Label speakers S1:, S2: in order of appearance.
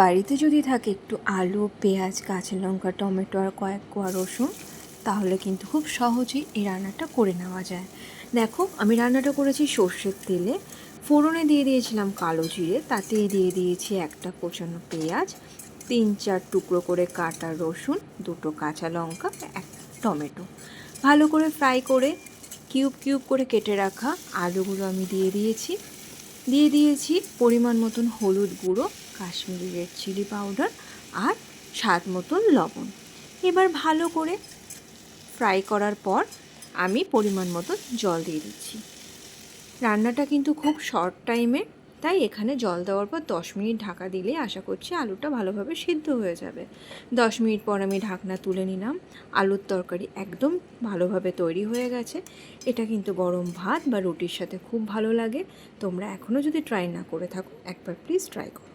S1: বাড়িতে যদি থাকে একটু আলু, পেঁয়াজ, কাঁচা লঙ্কা, টমেটো আর কয়েক কোয়া রসুন, তাহলে কিন্তু খুব সহজেই এই রান্নাটা করে নেওয়া যায়। দেখো, আমি রান্নাটা করেছি সর্ষের তেলে। ফোড়নে দিয়ে দিয়েছিলাম কালো জিরে, তাতেই দিয়ে দিয়েছি একটা কোচানো পেঁয়াজ, 3-4 টুকরো করে কাটা রসুন, 2টো কাঁচা লঙ্কা, এক টমেটো। ভালো করে ফ্রাই করে কিউব কিউব করে কেটে রাখা আলুগুলো আমি দিয়ে দিয়েছি পরিমাণ মতন হলুদ গুঁড়ো, কাশ্মীরি রেড চিলি পাউডার আর স্বাদ মতন লবণ। এবার ভালো করে ফ্রাই করার পর আমি পরিমাণ মতন জল দিয়ে দিচ্ছি। রান্নাটা কিন্তু খুব শর্ট টাইমে, তাই এখানে জল দেওয়ার পর 10 মিনিট ঢাকা দিলে আশা করছি আলুটা ভালোভাবে সিদ্ধ হয়ে যাবে। 10 মিনিট পর আমি ঢাকনা তুলে নিলাম। আলুর তরকারি একদম ভালোভাবে তৈরি হয়ে গেছে। এটা কিন্তু গরম ভাত বা রুটির সাথে খুব ভালো লাগে। তোমরা এখনও যদি ট্রাই না করে থাকো, একবার প্লিজ ট্রাই করো।